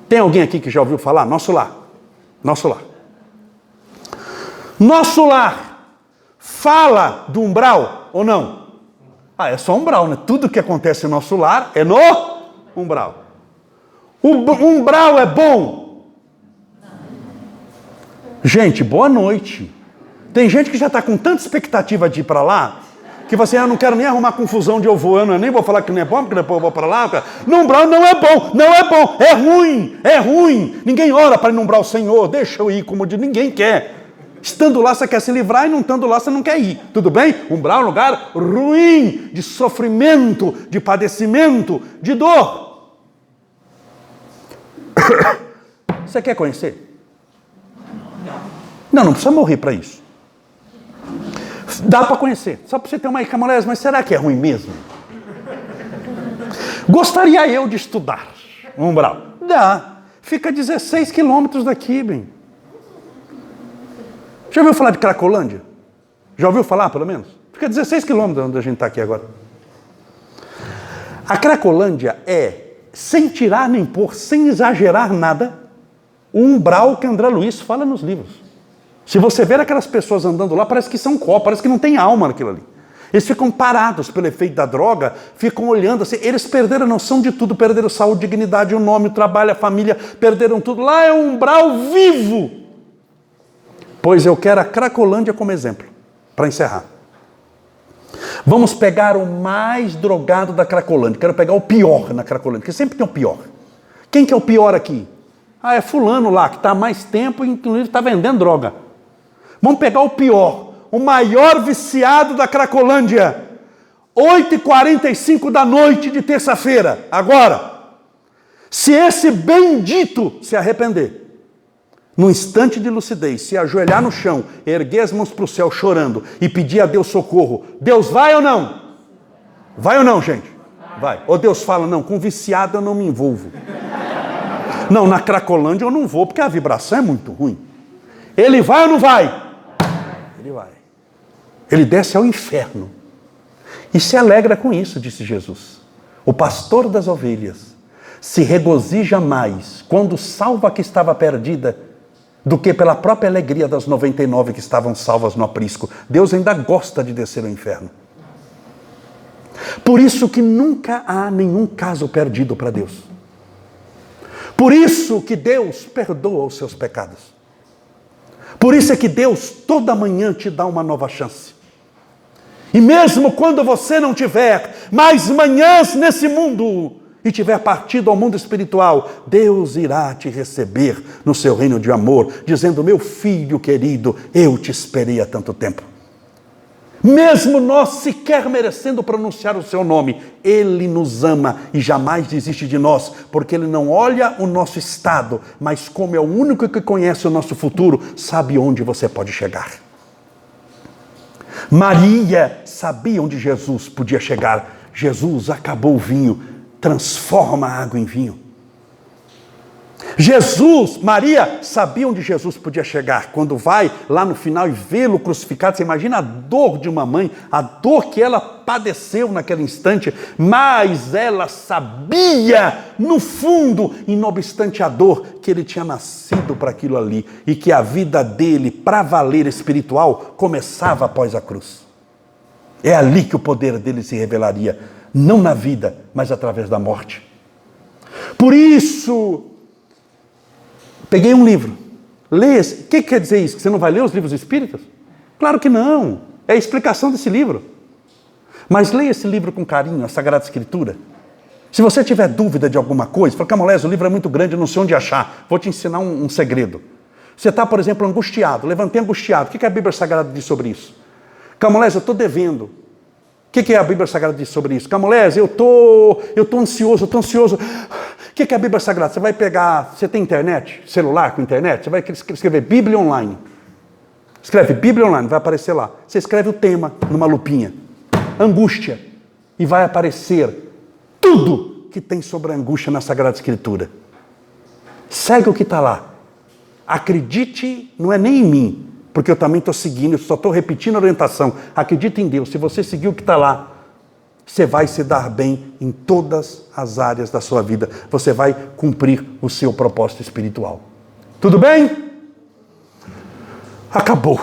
Tem alguém aqui que já ouviu falar? Nosso Lar. Nosso Lar. Nosso Lar fala do umbral ou não? Ah, é só umbral, né? Tudo que acontece no nosso lar é no umbral. O umbral é bom? Gente, boa noite. Tem gente que já está com tanta expectativa de ir para lá, que você, não quero nem arrumar confusão de eu vou, eu nem vou falar que não é bom, porque depois eu vou para lá. No umbral não é bom, não é bom, é ruim, é ruim. Ninguém ora para ir no umbral, Senhor, deixa eu ir, como de ninguém quer. Estando lá você quer se livrar e não estando lá você não quer ir. Tudo bem? Umbral é um lugar ruim, de sofrimento, de padecimento, de dor. Você quer conhecer? Não precisa morrer para isso. Dá para conhecer. Só para você ter uma Camolés, mas será que é ruim mesmo? Gostaria eu de estudar umbral? Dá. Fica 16 quilômetros daqui, bem. Já ouviu falar de Cracolândia? Já ouviu falar, pelo menos? Fica 16 quilômetros de onde a gente está aqui agora. A Cracolândia é, sem tirar nem pôr, sem exagerar nada, o umbral que André Luiz fala nos livros. Se você ver aquelas pessoas andando lá, parece que são copos, parece que não tem alma naquilo ali. Eles ficam parados pelo efeito da droga, ficam olhando assim, eles perderam a noção de tudo, perderam saúde, dignidade, o nome, o trabalho, a família, perderam tudo. Lá é um umbral vivo. Pois eu quero a Cracolândia como exemplo, para encerrar. Vamos pegar o mais drogado da Cracolândia. Quero pegar o pior na Cracolândia, porque sempre tem o pior. Quem que é o pior aqui? Ah, é fulano lá, que está há mais tempo e inclusive está vendendo droga. Vamos pegar o pior, o maior viciado da Cracolândia. 8h45 da noite de terça-feira. Agora, se esse bendito se arrepender, num instante de lucidez, se ajoelhar no chão, erguer as mãos para o céu chorando e pedir a Deus socorro, Deus vai ou não? Vai ou não, gente? Vai. Ou Deus fala, não, com viciado eu não me envolvo. Não, na Cracolândia eu não vou, porque a vibração é muito ruim. Ele vai ou não vai? Ele vai. Ele desce ao inferno. E se alegra com isso, disse Jesus. O pastor das ovelhas se regozija mais quando salva a que estava perdida do que pela própria alegria das 99 que estavam salvas no aprisco. Deus ainda gosta de descer ao inferno. Por isso que nunca há nenhum caso perdido para Deus. Por isso que Deus perdoa os seus pecados. Por isso é que Deus toda manhã te dá uma nova chance. E mesmo quando você não tiver mais manhãs nesse mundo e tiver partido ao mundo espiritual, Deus irá te receber no seu reino de amor, dizendo: meu filho querido, eu te esperei há tanto tempo. Mesmo nós sequer merecendo pronunciar o seu nome, Ele nos ama e jamais desiste de nós, porque Ele não olha o nosso estado, mas como é o único que conhece o nosso futuro, sabe onde você pode chegar. Maria sabia onde Jesus podia chegar. Jesus acabou o vinho, transforma a água em vinho. Maria sabia onde Jesus podia chegar. Quando vai lá no final e vê-lo crucificado, você imagina a dor de uma mãe, a dor que ela padeceu naquele instante, mas ela sabia, no fundo, e não obstante a dor, que ele tinha nascido para aquilo ali, e que a vida dele, para valer espiritual, começava após a cruz. É ali que o poder dele se revelaria, não na vida, mas através da morte. Por isso, peguei um livro, leia. O que quer dizer isso? Que você não vai ler os livros espíritas? Claro que não, é a explicação desse livro. Mas leia esse livro com carinho, a Sagrada Escritura. Se você tiver dúvida de alguma coisa, fala: Camolés, o livro é muito grande, eu não sei onde achar. Vou te ensinar um segredo. Você está, por exemplo, angustiado, levantei angustiado. O que a Bíblia Sagrada diz sobre isso? Camolés, eu estou devendo. O que a Bíblia Sagrada diz sobre isso? Camolés, eu tô ansioso, eu estou ansioso. O que a Bíblia Sagrada? Você vai pegar, você tem internet, celular com internet? Você vai escrever Bíblia Online. Escreve Bíblia Online, vai aparecer lá. Você escreve o tema numa lupinha. Angústia. E vai aparecer tudo que tem sobre a angústia na Sagrada Escritura. Segue o que está lá. Acredite, não é nem em mim, porque eu também estou seguindo, eu só estou repetindo a orientação. Acredite em Deus. Se você seguir o que está lá, você vai se dar bem em todas as áreas da sua vida. Você vai cumprir o seu propósito espiritual. Tudo bem? Acabou.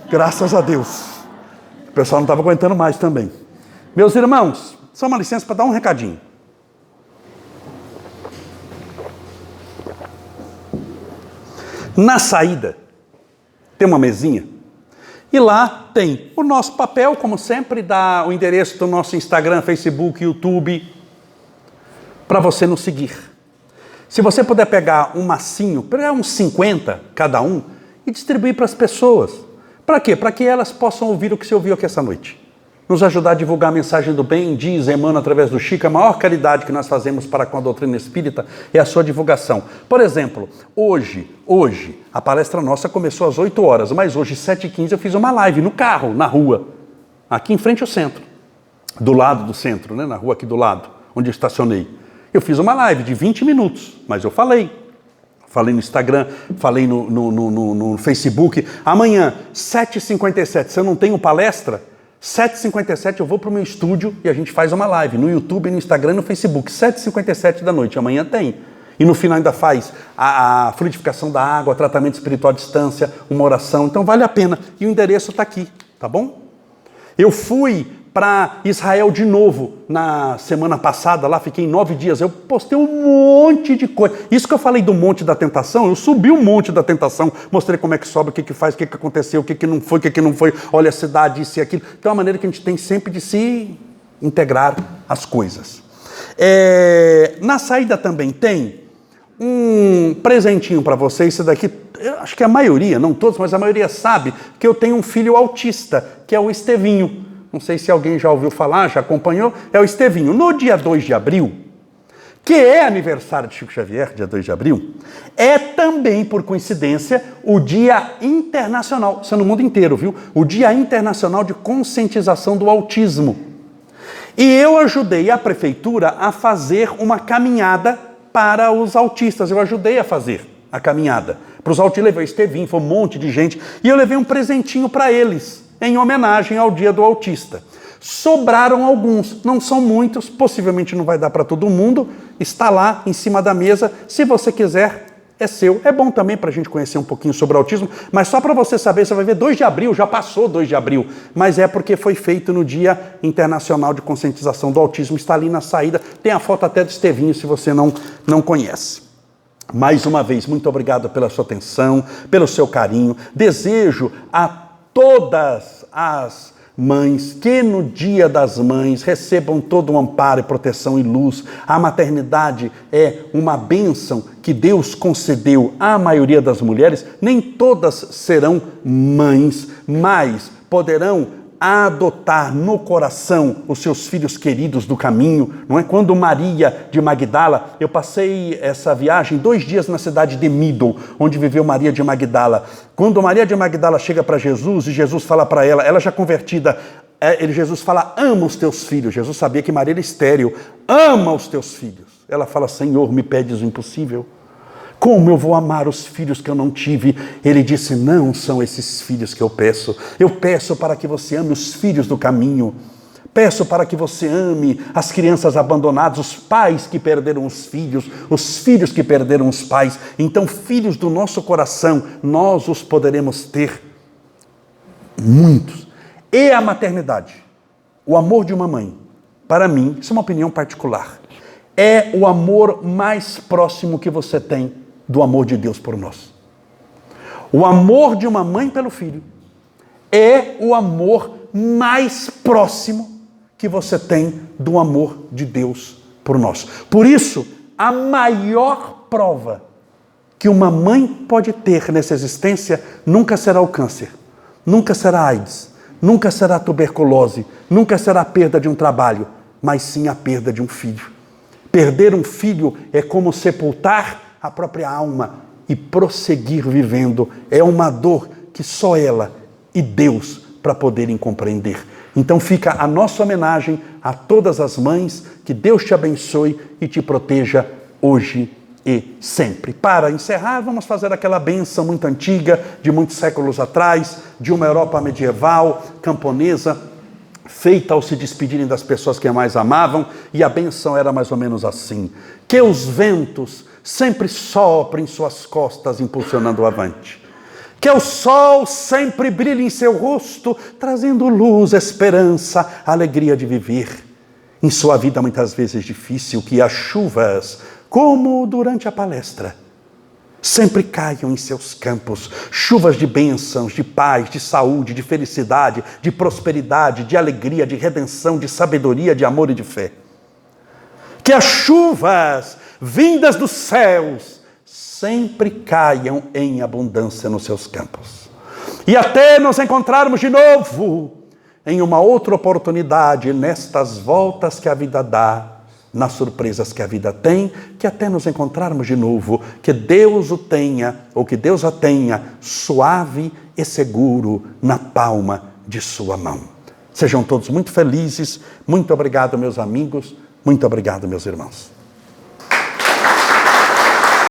Graças a Deus. O pessoal não estava aguentando mais também. Meus irmãos, só uma licença para dar um recadinho. Na saída, tem uma mesinha. E lá tem o nosso papel, como sempre, dá o endereço do nosso Instagram, Facebook, YouTube, para você nos seguir. Se você puder pegar um massinho, pegar uns 50 cada um, e distribuir para as pessoas. Para quê? Para que elas possam ouvir o que você ouviu aqui essa noite. Nos ajudar a divulgar a mensagem do bem, diz Emmanuel através do Chico. A maior caridade que nós fazemos para com a doutrina espírita é a sua divulgação. Por exemplo, hoje, a palestra nossa começou às 8 horas, mas hoje, 7h15, eu fiz uma live no carro, na rua, aqui em frente ao centro, do lado do centro, né? Na rua aqui do lado, onde eu estacionei. Eu fiz uma live de 20 minutos, mas eu falei no Instagram, falei no Facebook. Amanhã, 7h57, se eu não tenho palestra, 7h57 eu vou para o meu estúdio e a gente faz uma live no YouTube, no Instagram e no Facebook. 7h57 da noite, amanhã tem. E no final ainda faz a fluidificação da água, tratamento espiritual à distância, uma oração. Então vale a pena. E o endereço está aqui, tá bom? Eu fui para Israel de novo na semana passada, lá fiquei 9 dias, eu postei um monte de coisa. Isso que eu falei do Monte da Tentação, eu subi o Monte da Tentação, mostrei como é que sobe, o que faz, o que aconteceu, o que não foi, o que não foi, olha a cidade, isso e aquilo. Então é uma maneira que a gente tem sempre de se integrar as coisas. Na saída também tem um presentinho para vocês, isso daqui, eu acho que a maioria, não todos, mas a maioria sabe que eu tenho um filho autista, que é o Estevinho. Não sei se alguém já ouviu falar, já acompanhou, é o Estevinho. No dia 2 de abril, que é aniversário de Chico Xavier, dia 2 de abril, é também, por coincidência, o Dia Internacional, isso é no mundo inteiro, viu? O Dia Internacional de Conscientização do Autismo. E eu ajudei a prefeitura a fazer uma caminhada para os autistas. Eu ajudei a fazer a caminhada. Para os autistas, levei o Estevinho, foi um monte de gente, e eu levei um presentinho para eles, em homenagem ao Dia do Autista. Sobraram alguns, não são muitos, possivelmente não vai dar para todo mundo, está lá em cima da mesa. Se você quiser, é seu. É bom também para a gente conhecer um pouquinho sobre o autismo, mas só para você saber, você vai ver 2 de abril, já passou 2 de abril, mas é porque foi feito no Dia Internacional de Conscientização do Autismo, está ali na saída, tem a foto até do Estevinho, se você não conhece. Mais uma vez, muito obrigado pela sua atenção, pelo seu carinho. Desejo a todas as mães que no Dia das Mães recebam todo o amparo, proteção e luz. A maternidade é uma bênção que Deus concedeu à maioria das mulheres. Nem todas serão mães, mas poderão adotar no coração os seus filhos queridos do caminho, não é? Quando Maria de Magdala, eu passei essa viagem 2 dias na cidade de Middle, onde viveu Maria de Magdala. Quando Maria de Magdala chega para Jesus e Jesus fala para ela já convertida, Jesus fala, ama os teus filhos. Jesus sabia que Maria era estéril, ama os teus filhos. Ela fala, Senhor, me pedes o impossível? Como eu vou amar os filhos que eu não tive? Ele disse, não são esses filhos que eu peço. Eu peço para que você ame os filhos do caminho. Peço para que você ame as crianças abandonadas, os pais que perderam os filhos que perderam os pais. Então, filhos do nosso coração, nós os poderemos ter muitos. E a maternidade, o amor de uma mãe, para mim, isso é uma opinião particular, é o amor mais próximo que você tem do amor de Deus por nós. O amor de uma mãe pelo filho é o amor mais próximo que você tem do amor de Deus por nós. Por isso, a maior prova que uma mãe pode ter nessa existência nunca será o câncer, nunca será a AIDS, nunca será a tuberculose, nunca será a perda de um trabalho, mas sim a perda de um filho. Perder um filho é como sepultar a própria alma e prosseguir vivendo. É uma dor que só ela e Deus para poderem compreender. Então fica a nossa homenagem a todas as mães, que Deus te abençoe e te proteja hoje e sempre. Para encerrar, vamos fazer aquela bênção muito antiga, de muitos séculos atrás, de uma Europa medieval, camponesa, feita ao se despedirem das pessoas que mais amavam, e a bênção era mais ou menos assim: que os ventos sempre soprem suas costas, impulsionando o avante. Que o sol sempre brilhe em seu rosto, trazendo luz, esperança, alegria de viver. Em sua vida muitas vezes difícil, que as chuvas, como durante a palestra, sempre caiam em seus campos, chuvas de bênçãos, de paz, de saúde, de felicidade, de prosperidade, de alegria, de redenção, de sabedoria, de amor e de fé. Que as chuvas vindas dos céus sempre caiam em abundância nos seus campos. E até nos encontrarmos de novo em uma outra oportunidade, nestas voltas que a vida dá, nas surpresas que a vida tem, que até nos encontrarmos de novo, que Deus o tenha, ou que Deus a tenha, suave e seguro na palma de sua mão. Sejam todos muito felizes. Muito obrigado, meus amigos. Muito obrigado, meus irmãos.